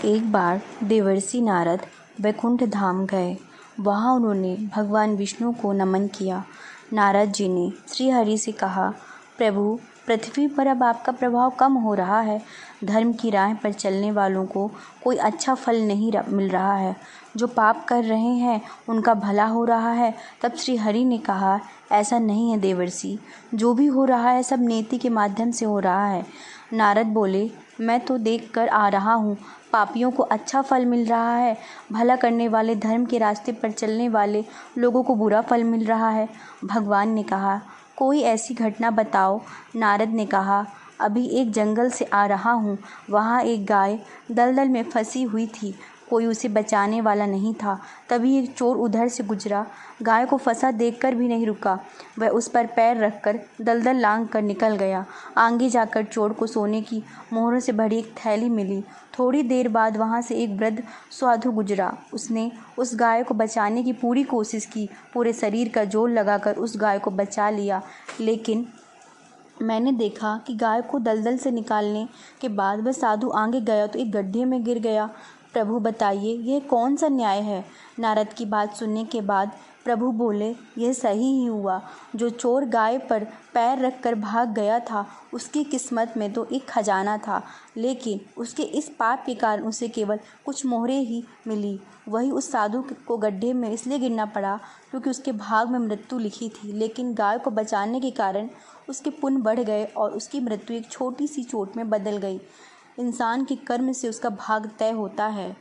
एक बार देवर्षि नारद वैकुंठ धाम गए। वहाँ उन्होंने भगवान विष्णु को नमन किया। नारद जी ने श्री हरि से कहा, प्रभु, पृथ्वी पर अब आपका प्रभाव कम हो रहा है। धर्म की राह पर चलने वालों को कोई अच्छा फल नहीं मिल रहा है। जो पाप कर रहे हैं उनका भला हो रहा है। तब श्री हरि ने कहा, ऐसा नहीं है देवर्षि, जो भी हो रहा है सब नीति के माध्यम से हो रहा है। नारद बोले, मैं तो देख कर आ रहा हूँ, पापियों को अच्छा फल मिल रहा है, भला करने वाले धर्म के रास्ते पर चलने वाले लोगों को बुरा फल मिल रहा है। भगवान ने कहा, कोई ऐसी घटना बताओ। नारद ने कहा, अभी एक जंगल से आ रहा हूँ। वहाँ एक गाय दलदल में फंसी हुई थी। कोई उसे बचाने वाला नहीं था। तभी एक चोर उधर से गुजरा। गाय को फंसा देखकर भी नहीं रुका। वह उस पर पैर रखकर दलदल लांघ कर निकल गया। आगे जाकर चोर को सोने की मोहरों से भरी एक थैली मिली। थोड़ी देर बाद वहाँ से एक वृद्ध साधु गुजरा। उसने उस गाय को बचाने की पूरी कोशिश की, पूरे शरीर का जोर लगाकर उस गाय को बचा लिया, लेकिन मैंने देखा कि गाय को दलदल से निकालने के बाद वह साधु आगे गया तो एक गड्ढे में गिर गया। प्रभु बताइए, यह कौन सा न्याय है। नारद की बात सुनने के बाद प्रभु बोले, यह सही ही हुआ। जो चोर गाय पर पैर रखकर भाग गया था, उसकी किस्मत में तो एक खजाना था, लेकिन उसके इस पाप के कारण उसे केवल कुछ मोहरें ही मिली। वही उस साधु को गड्ढे में इसलिए गिरना पड़ा क्योंकि उसके भाग में मृत्यु लिखी थी, लेकिन गाय को बचाने के कारण उसके पुण्य बढ़ गए और उसकी मृत्यु एक छोटी सी चोट में बदल गई। इंसान के कर्म से उसका भाग तय होता है।